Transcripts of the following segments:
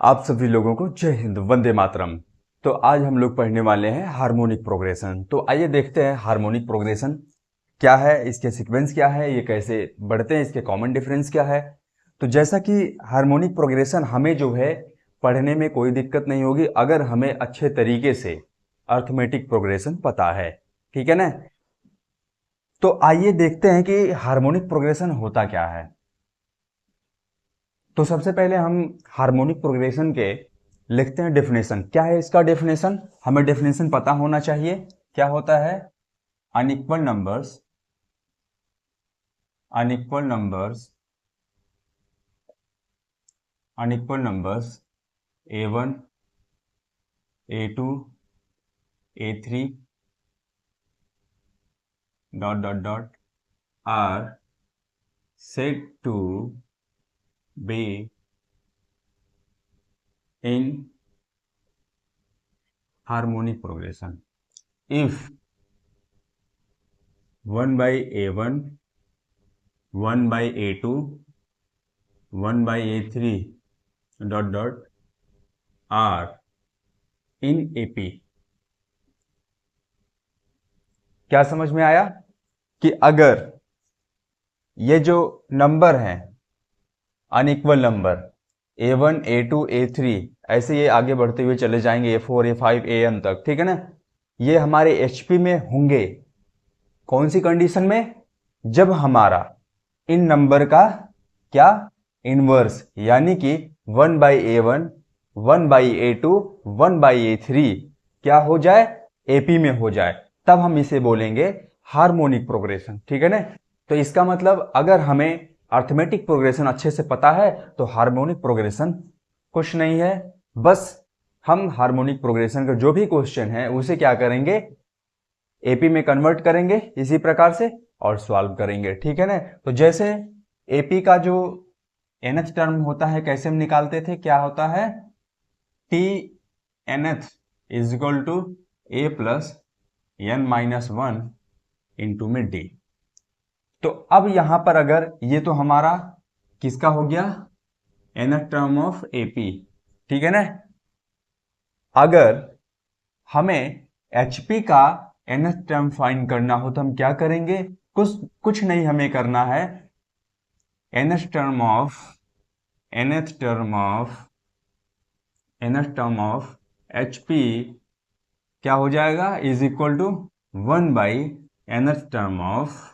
आप सभी लोगों को जय हिंद, वंदे मातरम। तो आज हम लोग पढ़ने वाले हैं हार्मोनिक प्रोग्रेशन। तो आइए देखते हैं हार्मोनिक प्रोग्रेशन क्या है, इसके सीक्वेंस क्या है, ये कैसे बढ़ते हैं, इसके कॉमन डिफरेंस क्या है। तो जैसा कि हार्मोनिक प्रोग्रेशन हमें जो है पढ़ने में कोई दिक्कत नहीं होगी अगर हमें अच्छे तरीके से अर्थमेटिक प्रोग्रेशन पता है, ठीक है ना। तो आइए देखते हैं कि हार्मोनिक प्रोग्रेशन होता क्या है। तो सबसे पहले हम हार्मोनिक प्रोग्रेशन के लिखते हैं डेफिनेशन। क्या है इसका डेफिनेशन, हमें डेफिनेशन पता होना चाहिए। क्या होता है? Unequal numbers unequal numbers unequal numbers a1 a2 a3 dot dot dot are said to be in harmonic progression if 1 by a1 1 by a2 1 by a3 dot dot are in AP. क्या समझ में आया कि अगर ये जो number हैं unequal number a1 a2 a3 ऐसे ये आगे बढ़ते हुए चले जाएंगे a4 a5 an तक, ठीक है ना। ये हमारे HP में होंगे कौन सी कंडीशन में? जब हमारा इन नंबर का क्या इनवर्स यानी कि 1 by a1 1 by a2 1 by a3 क्या हो जाए? AP में हो जाए, तब हम इसे बोलेंगे हार्मोनिक प्रोग्रेशन, ठीक है ना। तो इसका मतलब अगर हमें अर्थमेटिक प्रोग्रेशन अच्छे से पता है तो हार्मोनिक प्रोग्रेशन कुछ नहीं है, बस हम हार्मोनिक प्रोग्रेशन का जो भी क्वेश्चन है उसे क्या करेंगे, एपी में कन्वर्ट करेंगे इसी प्रकार से और सॉल्व करेंगे, ठीक है ना। तो जैसे एपी का जो nth टर्म होता है कैसे हम निकालते थे, क्या होता है T nth is equal to A plus n minus 1 into में डी। तो अब यहां पर अगर ये तो हमारा किसका हो गया, nth टर्म ऑफ एपी, ठीक है ना। अगर हमें HP का nth टर्म फाइंड करना हो तो हम क्या करेंगे, कुछ नहीं हमें करना है, nth टर्म ऑफ HP क्या हो जाएगा, is equal to 1 by nth term of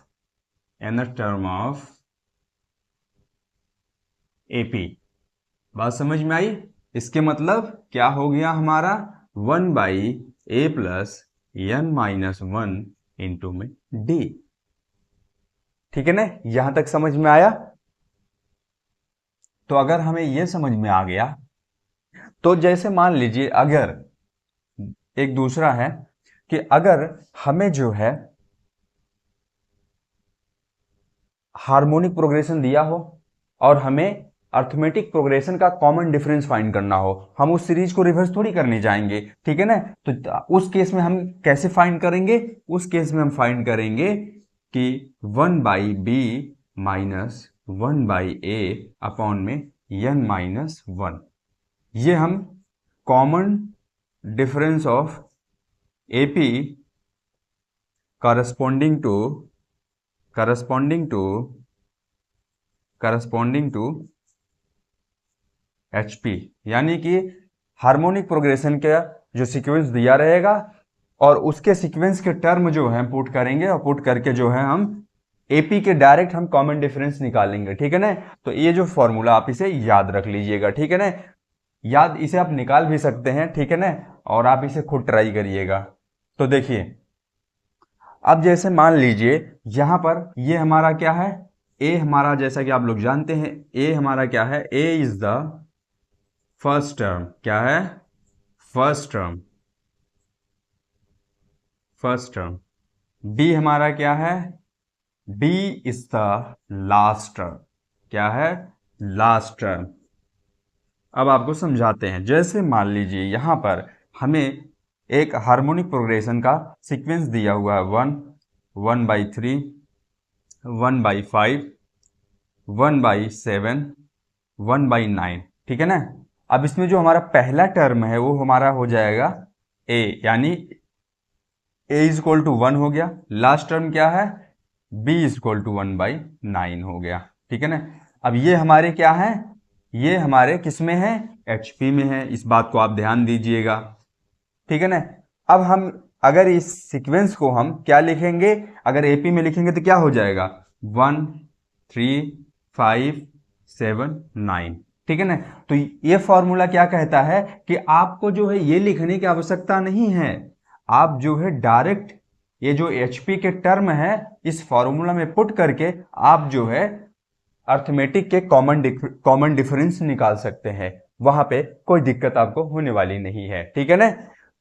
AP। बात समझ में आई? इसके मतलब क्या हो गया हमारा 1 by A plus n minus 1 into में डी, ठीक है ना। यहां तक समझ में आया? तो अगर हमें यह समझ में आ गया तो जैसे मान लीजिए अगर एक दूसरा है कि अगर हमें जो है हार्मोनिक प्रोग्रेशन दिया हो और हमें अर्थमेटिक प्रोग्रेशन का कॉमन डिफरेंस फाइंड करना हो, हम उस सीरीज को रिवर्स थोड़ी करने जाएंगे, ठीक है ना। तो उस केस में हम कैसे फाइंड करेंगे, उस केस में हम फाइंड करेंगे कि 1 by B minus 1 by A upon में n माइनस 1, ये हम common difference of AP corresponding to HP, यानी कि हार्मोनिक प्रोग्रेशन का जो सीक्वेंस दिया रहेगा और उसके सीक्वेंस के टर्म जो है पुट करेंगे और पुट करके जो है हम AP के डायरेक्ट हम कॉमन डिफरेंस निकालेंगे, ठीक है ना। तो ये जो फॉर्मूला आप इसे याद रख लीजिएगा, ठीक है ना। याद इसे आप निकाल भी सकते हैं, ठीक है ना, और आप इसे खुद ट्राई करिएगा। तो देखिए अब जैसे मान लीजिए यहां पर ये हमारा क्या है, A हमारा, जैसा कि आप लोग जानते हैं A हमारा क्या है, A is the first term, क्या है, फर्स्ट टर्म। B हमारा क्या है, B is the last term, क्या है, लास्ट टर्म। अब आपको समझाते हैं। जैसे मान लीजिए यहां पर हमें एक हार्मोनिक प्रोग्रेशन का सीक्वेंस दिया हुआ है 1 बाई 3 1 बाई 5 1 बाई 7 1 बाई 9, ठीक है ना। अब इसमें जो हमारा पहला टर्म है वो हमारा हो जाएगा a, यानी a इज इक्वल टू 1 हो गया। लास्ट टर्म क्या है, b इज इक्वल टू 1/9 हो गया। ठीक है ना। अब ये हमारे क्या है, ये हमारे किस में है, HP में है। इस बात को आप ध्यान दीजिएगा। ठीक है ना। अब हम अगर इस सीक्वेंस को हम क्या लिखेंगे, अगर AP में लिखेंगे तो क्या हो जाएगा, 1 3 5 7 9। ठीक है ना। तो ये फॉर्मूला क्या कहता है कि आपको जो है ये लिखने की आवश्यकता नहीं है, आप जो है डायरेक्ट ये जो HP के टर्म है इस फॉर्मूला में पुट करके आप जो है अर्थमेटिक के कॉमन डिफरेंस निकाल सकते हैं। वहां पे कोई दिक्कत आपको होने वाली नहीं है। ठीक है ना।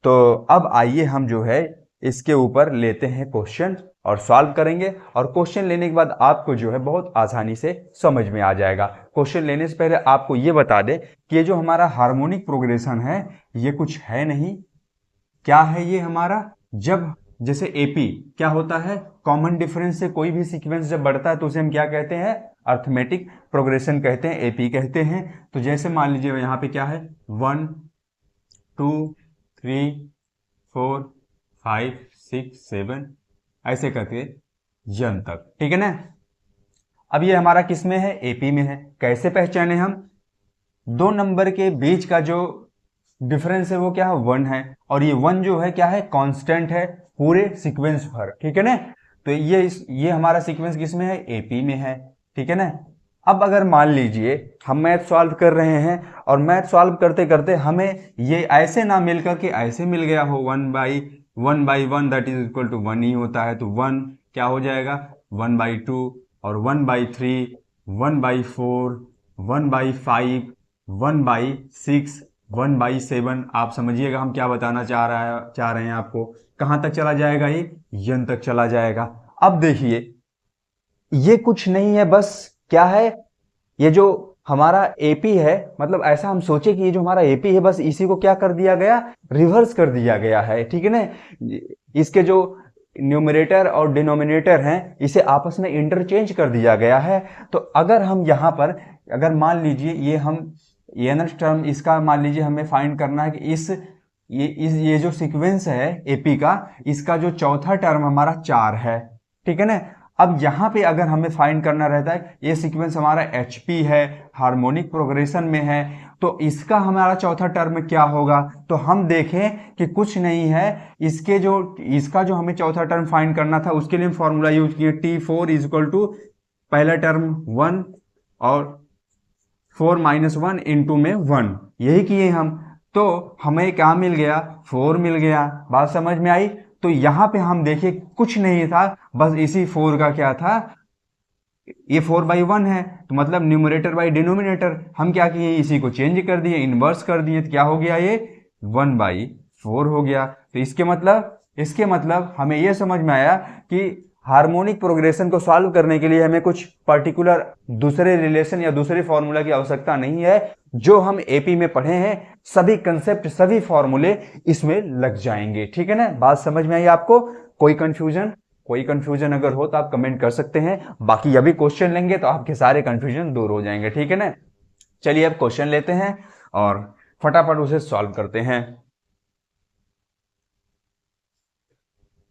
तो अब आइए हम जो है इसके ऊपर लेते हैं क्वेश्चन और सॉल्व करेंगे, और क्वेश्चन लेने के बाद आपको जो है बहुत आसानी से समझ में आ जाएगा। क्वेश्चन लेने से पहले आपको ये बता दें कि ये जो हमारा हार्मोनिक प्रोग्रेशन है ये कुछ है नहीं। क्या है ये हमारा, जब जैसे एपी क्या होता है, कॉमन डिफरेंस से कोई भी सीक्वेंस जब बढ़ता है तो उसे हम क्या कहते हैं, अर्थमेटिक प्रोग्रेशन कहते हैं, एपी कहते हैं। तो जैसे मान लीजिए यहाँ पे क्या है, 1 2 3 4 5 6 7 ऐसे करके जन तक। ठीक है ना। अब ये हमारा किस में है, एपी में है। कैसे पहचाने हम, दो नंबर के बीच का जो डिफरेंस है वो क्या है, 1 है, और ये 1 जो है क्या है, कांस्टेंट है पूरे सीक्वेंस भर। ठीक है ना। तो ये हमारा सीक्वेंस किस में है, एपी में है। ठीक है ना। अब अगर मान लीजिए हम मैथ सॉल्व कर रहे हैं और मैथ सॉल्व करते करते हमें ये ऐसे ना मिलकर के ऐसे मिल गया हो, 1/1 दैट इज इक्वल टू 1 ही होता है, तो 1 क्या हो जाएगा, 1/2 और 1/3 1/4 1/5 1/6 1/7। आप समझिएगा हम क्या बताना चाह रहे हैं आपको, कहां तक चला जाएगा, ये n तक चला जाएगा। अब देखिए ये कुछ नहीं है, बस क्या है, ये जो हमारा एपी है, मतलब ऐसा हम सोचे कि ये जो हमारा एपी है बस इसी को क्या कर दिया गया, रिवर्स कर दिया गया है। ठीक है ना। इसके जो न्यूमरेटर और डिनोमिनेटर हैं इसे आपस में इंटरचेंज कर दिया गया है। तो अगर हम यहाँ पर अगर मान लीजिए ये nth टर्म इसका मान लीजिए हमें फाइंड करना है कि ये जो सीक्वेंस है एपी का, इसका जो चौथा टर्म हमारा 4 है। ठीक है ना। अब यहाँ पे अगर हमें फाइंड करना रहता है, ये सीक्वेंस हमारा HP है, हार्मोनिक प्रोग्रेशन में है, तो इसका हमारा चौथा टर्म क्या होगा, तो हम देखें कि कुछ नहीं है, इसका जो हमें चौथा टर्म फाइंड करना था उसके लिए फॉर्मूला यूज किए, T4 इज इक्वल टू पहला टर्म 1 और 4 - 1 इंटू में 1, यही किए हम। तो हमें क्या मिल गया, 4 मिल गया। बात समझ में आई। तो यहां पे हम देखिए कुछ नहीं था, बस इसी 4 का क्या था, ये 4/1 है, तो मतलब न्यूमरेटर बाई डिनोमिनेटर हम क्या किए, इसी को चेंज कर दिए, इन्वर्स कर दिए, तो क्या हो गया, ये 1/4 हो गया। तो इसके मतलब हमें यह समझ में आया कि हार्मोनिक प्रोग्रेशन को सॉल्व करने के लिए हमें कुछ पर्टिकुलर दूसरे रिलेशन या दूसरे फॉर्मूला की आवश्यकता नहीं है। जो हम एपी में पढ़े हैं सभी कंसेप्ट सभी फॉर्मूले इसमें लग जाएंगे। ठीक है ना। बात समझ में आई आपको, कोई कंफ्यूजन अगर हो तो आप कमेंट कर सकते हैं, बाकी अभी क्वेश्चन लेंगे तो आपके सारे कंफ्यूजन दूर हो जाएंगे। ठीक है ना। चलिए अब क्वेश्चन लेते हैं और फटाफट उसे सॉल्व करते हैं।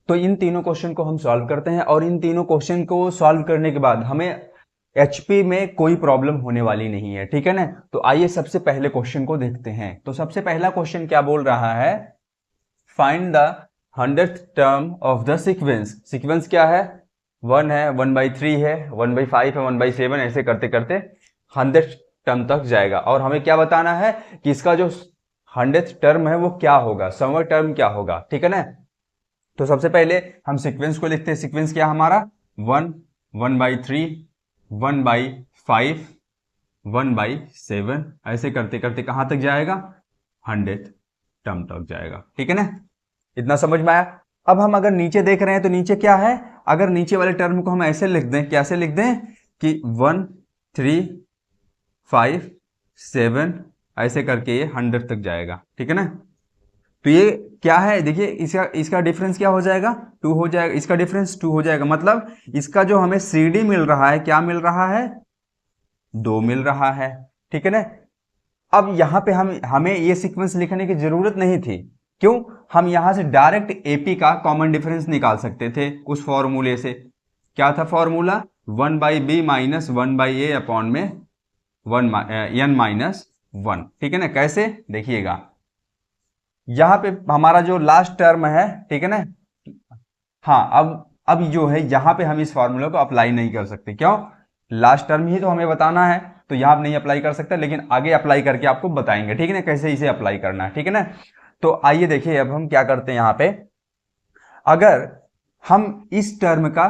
तो इन तीनों क्वेश्चन को हम सॉल्व करते हैं, और इन तीनों क्वेश्चन को सॉल्व करने के बाद हमें HP में कोई प्रॉब्लम होने वाली नहीं है। ठीक है ना। तो आइए सबसे पहले क्वेश्चन को देखते हैं। तो सबसे पहला क्वेश्चन क्या बोल रहा है, find the 100th term of the sequence क्या है, 1 है, 1/3 है, 1/5 है, 1/7, ऐसे करते करते 100th टर्म तक जाएगा। और हमें क्या बताना है कि इसका जो 100th टर्म है वो क्या होगा, समर टर्म क्या होगा। ठीक है ना। तो सबसे पहले हम सीक्वेंस को लिखते हैं। सीक्वेंस क्या हमारा, 1 1/3 1/5 1/7, ऐसे करते करते कहां तक जाएगा, 100th टर्म तक जाएगा। ठीक है ना। इतना समझ में आया। अब हम अगर नीचे देख रहे हैं तो नीचे क्या है, अगर नीचे वाले टर्म को हम ऐसे लिख दें, कैसे लिख दें कि 1 3 5 7 ऐसे करके ये 100 तक जाएगा। ठीक है ना। तो ये क्या है, देखिए इसका डिफरेंस क्या हो जाएगा, 2 हो जाएगा, इसका डिफरेंस 2 हो जाएगा, मतलब इसका जो हमें CD मिल रहा है क्या मिल रहा है, 2 मिल रहा है। ठीक है ना। अब यहाँ पे हमें ये सीक्वेंस लिखने की जरूरत नहीं थी। क्यों? हम यहाँ से डायरेक्ट एपी का कॉमन डिफरेंस निकाल सकते थे उस फॉर्मूले से। क्या था formula? 1/b minus 1/a upon में n माइनस 1। ठीक है ना? कैसे? देखिएगा, यहाँ पे हमारा जो लास्ट टर्म है, ठीक है ना? हाँ, अब जो है यहाँ पे हम इस फॉर्मूले को अप्लाई नहीं कर सकते। क्यों? लास्ट टर्म ही तो हमें बताना है, तो यहाँ पे नहीं अप्लाई कर सकते, लेकिन आगे अप्लाई करके आपको बताएंगे। ठीक है ना? कैसे इसे अप्लाई करना है। ठीक है ना? तो आइए देखिए अब हम क्या करते हैं यहाँ पे। अगर हम इस टर्म का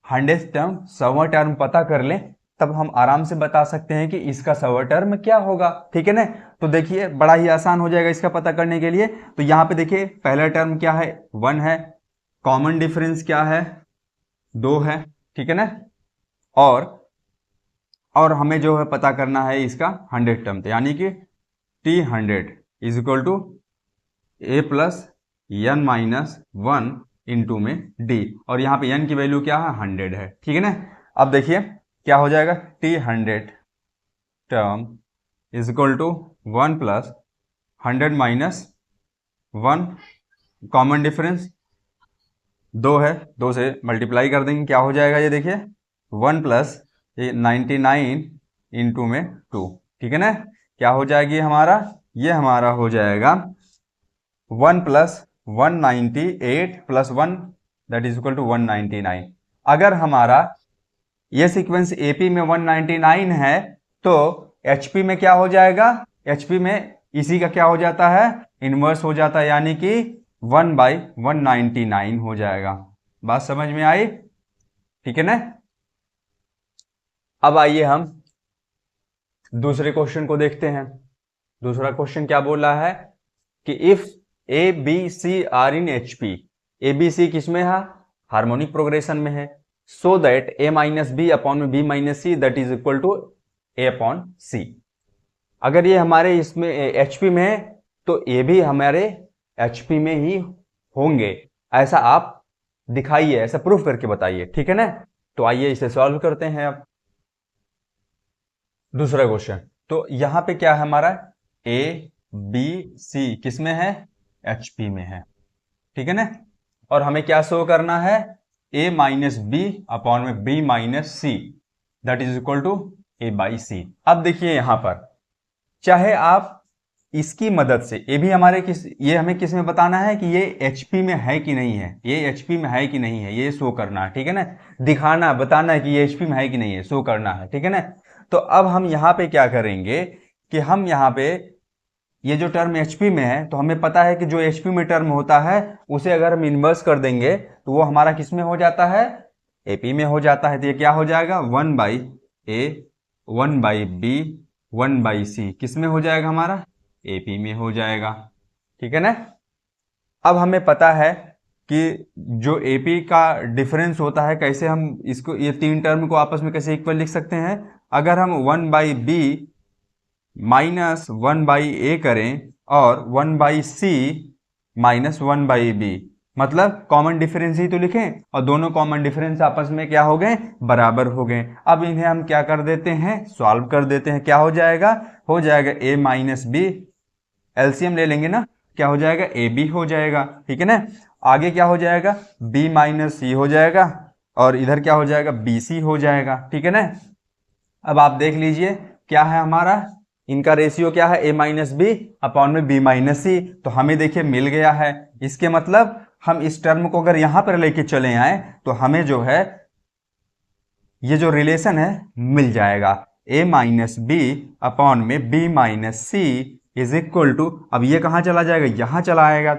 100th टर्म 100वां टर्म पता कर लें, तब हम आराम से बता सकते हैं कि इसका 100वां टर्म क्या होगा। ठीक है ना? तो देखिए बड़ा ही आसान हो जाएगा इसका पता करने के लिए। तो यहाँ पे देखिए पहला टर्म क्या है? 1 है। कॉमन डिफरेंस क्या है? 2 है। ठीक है ना? और हमें जो है पता करना है इसका 100 टर्म, यानी कि T100 is equal to a plus n minus 1 into में d, और यहाँ पे n की वैल्यू क्या है? 100 है। ठीक है ना? अब देखिए क्या हो जाएगा? T100 term is equal to 1 plus 100 minus 1, common difference 2 है, 2 से मल्टीप्लाई कर देंगे, क्या हो जाएगा? ये देखिए 1 प्लस 99 इंटू में 2। ठीक है ना? क्या हो जाएगी हमारा? ये हमारा हो जाएगा 1 plus 198 plus 1 that is equal to 199। अगर हमारा ये सीक्वेंस एपी में 199 है तो एचपी में क्या हो जाएगा? एचपी में इसी का क्या हो जाता है? इनवर्स हो जाता है, यानी कि 1/199 हो जाएगा। बात समझ में आई? ठीक है ना? अब आइए हम दूसरे क्वेश्चन को देखते हैं। दूसरा क्वेश्चन क्या बोल रहा है कि if A B C R in HP, A B C किसमें है? हार्मोनिक प्रोग्रेशन में है। So that A minus B upon में B minus C that is equal to A upon C. अगर ये हमारे इसमें एचपी में है तो ये भी हमारे एचपी में ही होंगे, ऐसा आप दिखाइए, ऐसा प्रूफ करके बताइए। ठीक है ना? तो आइए इसे सॉल्व करते हैं। अब दूसरा क्वेश्चन, तो यहां पे क्या है हमारा? ए बी सी किसमें है? एचपी में है। ठीक है ना? और हमें क्या शो करना है? ए माइनस बी अपॉन में B minus C that is equal to A by C. अब देखिए यहां पर चाहे आप इसकी मदद से, ये भी हमारे ये हमें किस में बताना है कि ये एचपी में है कि नहीं है, ये एचपी में है कि नहीं है, ये शो करना है। ठीक है ना? दिखाना, बताना है कि ये एचपी में है कि नहीं है, शो करना है। ठीक है ना? तो अब हम यहाँ पे क्या करेंगे कि हम यहाँ पे ये जो टर्म एचपी में है, तो हमें पता है कि जो एचपी में टर्म होता है उसे अगर हम इन्वर्स कर देंगे तो वो हमारा किस में हो जाता है? एपी में हो जाता है। तो ये क्या हो जाएगा? 1/a 1/b 1/c किस में हो जाएगा? हमारा एपी में हो जाएगा। ठीक है ना? अब हमें पता है कि जो एपी का डिफरेंस होता है, कैसे हम इसको, ये तीन टर्म को आपस में कैसे इक्वल लिख सकते हैं? अगर हम 1/b माइनस 1/a करें और 1/c माइनस 1/b, मतलब कॉमन डिफरेंस ही तो लिखें, और दोनों कॉमन डिफरेंस आपस में क्या हो गए? बराबर हो गए। अब इन्हें हम क्या कर देते हैं? सॉल्व कर देते हैं। क्या हो जाएगा? हो जाएगा a माइनस बी, एलसीएम ले लेंगे ना, क्या हो जाएगा? ए बी हो जाएगा। ठीक है ना? आगे क्या हो जाएगा? बी माइनस सी हो जाएगा, और इधर क्या हो जाएगा? बी सी हो जाएगा। ठीक है ना? अब आप देख लीजिए क्या है हमारा, इनका रेशियो क्या है? ए माइनस बी अपॉन में बी माइनस सी। तो हमें देखिए मिल गया है। इसके मतलब हम इस टर्म को अगर यहां पर लेके चले आए तो हमें जो है ये जो रिलेशन है मिल जाएगा। ए माइनस बी अपॉन में B minus C is equal to, अब ये कहां चला जाएगा? यहां चला आएगा,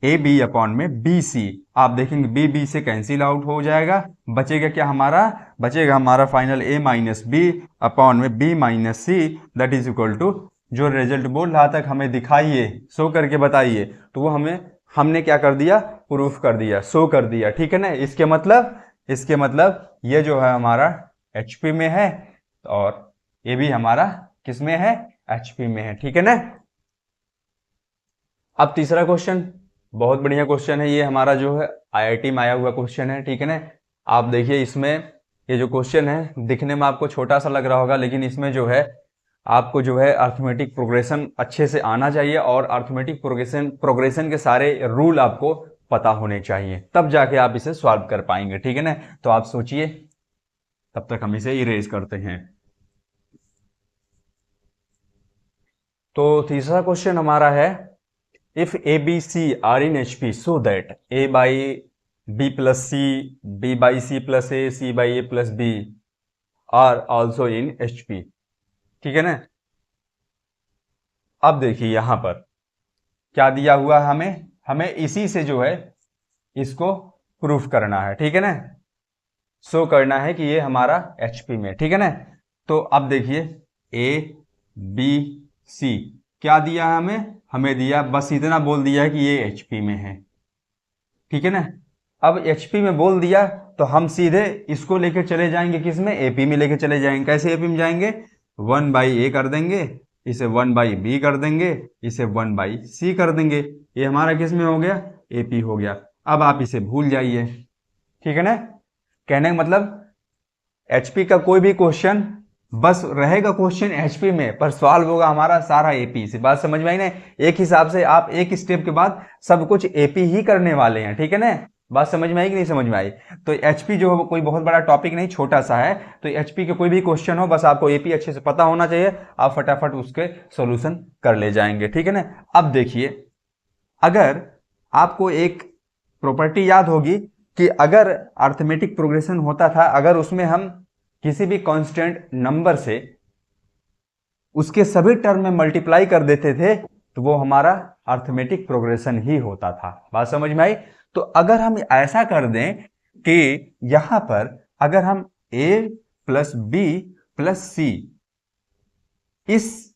ए बी अपॉन में बी सी। आप देखेंगे बी बी से कैंसिल आउट हो जाएगा, बचेगा क्या हमारा? बचेगा हमारा final A minus B upon में B minus C that is equal to, जो रिजल्ट बोल रहा था हमें दिखाइए, शो करके बताइए, तो वो हमने क्या कर दिया? प्रूफ कर दिया, शो कर दिया। ठीक है ना? इसके मतलब ये जो है हमारा एचपी में है, और ये भी हमारा किस में है? एचपी में है। ठीक है ना? अब तीसरा क्वेश्चन, बहुत बढ़िया क्वेश्चन है ये, हमारा जो है आईआईटी में आया हुआ क्वेश्चन है। ठीक है ना? आप देखिए इसमें ये जो क्वेश्चन है दिखने में आपको छोटा सा लग रहा होगा, लेकिन इसमें जो है आपको जो है अर्थमेटिक प्रोग्रेशन अच्छे से आना चाहिए और अर्थमेटिक प्रोग्रेशन के सारे रूल आपको पता होने चाहिए, तब जाके आप इसे सॉल्व कर पाएंगे। ठीक है ना, तो आप सोचिए, तब तक हम इसे इरेज करते हैं। तो तीसरा क्वेश्चन हमारा है, if A B C R in H P so that A by B plus C, B by C plus A, C by A plus B are also in H P. ठीक है ना, अब देखिए यहां पर क्या दिया हुआ है हमें, हमें इसी से जो है इसको प्रूफ करना है। ठीक है ना, शो करना है कि ये हमारा एचपी में। ठीक है ना, तो अब देखिए ए बी सी क्या दिया है हमें, हमें दिया बस इतना बोल दिया है कि ये एचपी में है। ठीक है ना, अब एचपी में बोल दिया तो हम सीधे इसको लेके चले जाएंगे किस में, एपी में लेके चले जाएंगे। कैसे एपी में जाएंगे, 1/a कर देंगे, इसे 1/b कर देंगे, इसे 1/c कर देंगे। ये हमारा किस में हो गया, एपी हो गया। अब आप इसे भूल जाइए। ठीक है ना, कहने का मतलब एचपी का कोई भी क्वेश्चन बस रहेगा क्वेश्चन एचपी में, पर सॉल्व होगा हमारा सारा एपी से। बात समझ में आई ना, एक हिसाब से आप एक स्टेप के बाद सब कुछ एपी ही करने वाले हैं। ठीक है ना, बात समझ में आई कि नहीं समझ में आई। तो एचपी जो कोई बहुत बड़ा टॉपिक नहीं, छोटा सा है। तो एचपी के कोई भी क्वेश्चन हो, बस आपको एपी अच्छे से पता होना चाहिए, आप फटाफट उसके सोल्यूशन कर ले जाएंगे। ठीक है ना, अब देखिए, अगर आपको एक प्रॉपर्टी याद होगी कि अगर अर्थमेटिक प्रोग्रेशन होता था, अगर उसमें हम किसी भी कांस्टेंट नंबर से उसके सभी टर्म में मल्टीप्लाई कर देते थे तो वो हमारा अर्थमेटिक प्रोग्रेशन ही होता था। बात समझ में आई। तो अगर हम ऐसा कर दें कि यहां पर अगर हम a प्लस बी प्लस सी इस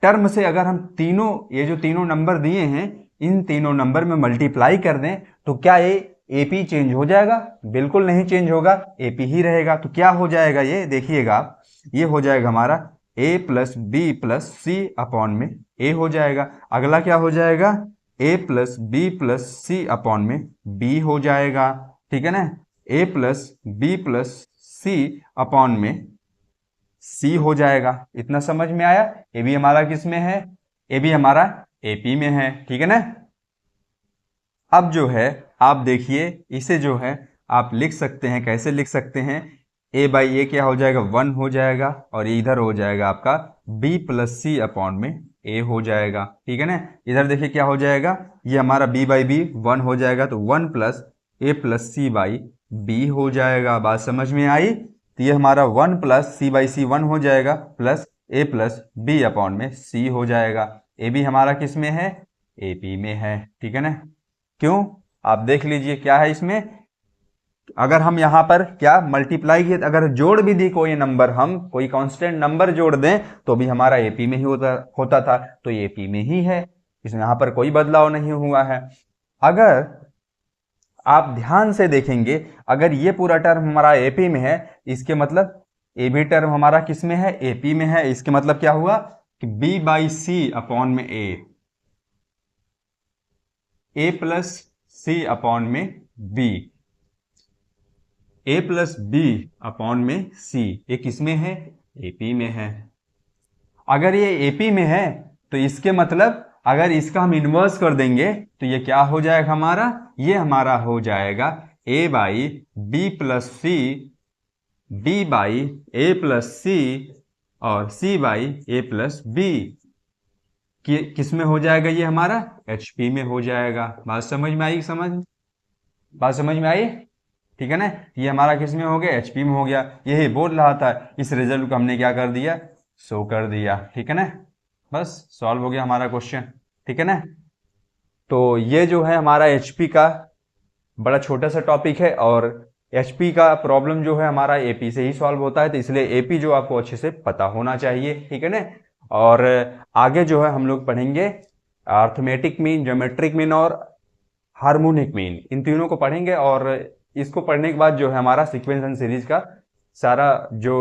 टर्म से अगर हम तीनों, ये जो तीनों नंबर दिए हैं, इन तीनों नंबर में मल्टीप्लाई कर दें तो क्या ये एपी चेंज हो जाएगा, बिल्कुल नहीं चेंज होगा, एपी ही रहेगा। तो क्या हो जाएगा, ये देखिएगा आप, ये हो जाएगा हमारा a plus b plus c upon में a हो जाएगा। अगला क्या हो जाएगा, a plus b plus c upon में b हो जाएगा। ठीक है ना, a plus b plus c upon में c हो जाएगा। इतना समझ में आया। ए भी हमारा किस में है, ए भी हमारा एपी में है। ठीक है ना, अब जो है आप देखिए, इसे जो है आप लिख सकते हैं, कैसे लिख सकते हैं, a बाई ए क्या हो जाएगा, 1 हो जाएगा, और इधर हो जाएगा आपका b प्लस सी अपॉन में a हो जाएगा। ठीक है ना, इधर देखिए क्या हो जाएगा, ये हमारा b बाई बी 1 हो जाएगा, तो 1 plus a plus c by b हो जाएगा। बात समझ में आई। तो ये हमारा 1 प्लस सी बाई सी 1 हो जाएगा, plus a plus b upon में c हो जाएगा। ए भी हमारा किस में है, एपी में है। ठीक है ना, क्यों, आप देख लीजिए क्या है इसमें, अगर हम यहां पर क्या मल्टीप्लाई किए, अगर जोड़ भी दी कोई नंबर, हम कोई कांस्टेंट नंबर जोड़ दें तो भी हमारा एपी में ही होता था, तो एपी में ही है, इसमें यहां पर कोई बदलाव नहीं हुआ है। अगर आप ध्यान से देखेंगे, अगर ये पूरा टर्म हमारा एपी में है, इसके मतलब ए भी टर्म हमारा किस में है, एपी में है। इसके मतलब क्या हुआ कि बी बाई सी अपॉन में ए प्लस सी अपॉन में बी, ए प्लस बी अपॉन में सी, ये किस में है, एपी में है। अगर ये एपी में है तो इसके मतलब अगर इसका हम इन्वर्स कर देंगे तो ये क्या हो जाएगा हमारा, ये हमारा हो जाएगा A by B plus C, B by A plus C, और C by A plus B. किस में हो जाएगा, ये हमारा एचपी में हो जाएगा। बात समझ में आई, बात समझ में आई। ठीक है ना, ये हमारा किस में हो गया, एचपी में हो गया। यही बोल रहा था, इस रिजल्ट को हमने क्या कर दिया, शो कर दिया। ठीक है ना, बस सॉल्व हो गया हमारा क्वेश्चन। ठीक है ना, तो ये जो है हमारा एचपी का बड़ा छोटा सा टॉपिक है, और एचपी का प्रॉब्लम जो है हमारा एपी से ही सॉल्व होता है, तो इसलिए एपी जो आपको अच्छे से पता होना चाहिए। ठीक है ना, और आगे जो है हम लोग पढ़ेंगे अर्थमेटिक मीन, ज्योमेट्रिक मीन और हार्मोनिक मीन, इन तीनों को पढ़ेंगे। और इसको पढ़ने के बाद जो है हमारा सीक्वेंस एंड सीरीज का सारा जो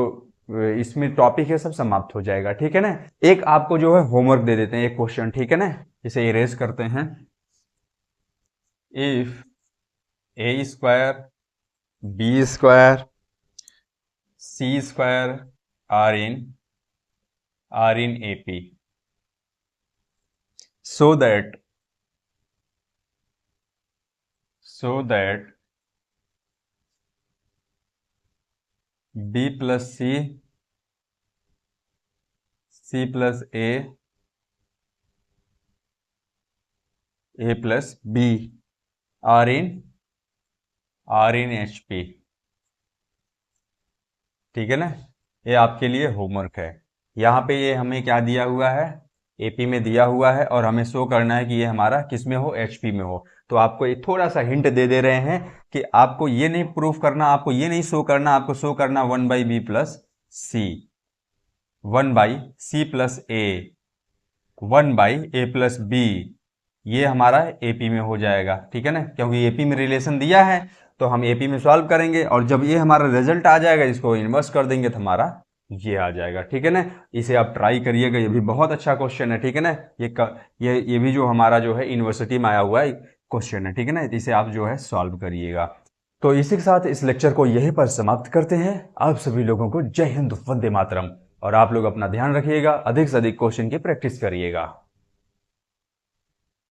इसमें टॉपिक है सब समाप्त हो जाएगा। ठीक है ना, एक आपको जो है होमवर्क दे देते हैं, एक क्वेश्चन। ठीक है ना, इसे इरेज करते हैं। If a square b square c square are in are in AP so that B plus C, C plus A plus B are in HP। ठीक है ना, ये आपके लिए होमवर्क है। यहाँ पे ये हमें क्या दिया हुआ है, एपी में दिया हुआ है, और हमें शो करना है कि ये हमारा किस में हो, एचपी में हो। तो आपको एक थोड़ा सा हिंट दे रहे हैं कि आपको ये नहीं प्रूफ करना, आपको ये नहीं शो करना, आपको शो करना 1/B प्लस सी, 1/C प्लस ए, 1/A प्लस बी, ये हमारा एपी में हो जाएगा। ठीक है ना, क्योंकि एपी में रिलेशन दिया है तो हम एपी में सॉल्व करेंगे, और जब ये हमारा रिजल्ट आ जाएगा इसको इन्वर्स कर देंगे तो हमारा ये आ जाएगा। ठीक है ना, इसे आप ट्राई करिएगा, ये भी बहुत अच्छा क्वेश्चन है। ठीक है ना, ये भी जो हमारा जो है यूनिवर्सिटी में आया हुआ है क्वेश्चन है। ठीक है ना, इसे आप जो है सॉल्व करिएगा। तो इसी के साथ इस लेक्चर को यहीं पर समाप्त करते हैं। आप सभी लोगों को जय हिंद, वंदे मातरम। और आप लोग अपना ध्यान रखिएगा, अधिक से अधिक क्वेश्चन की प्रैक्टिस करिएगा।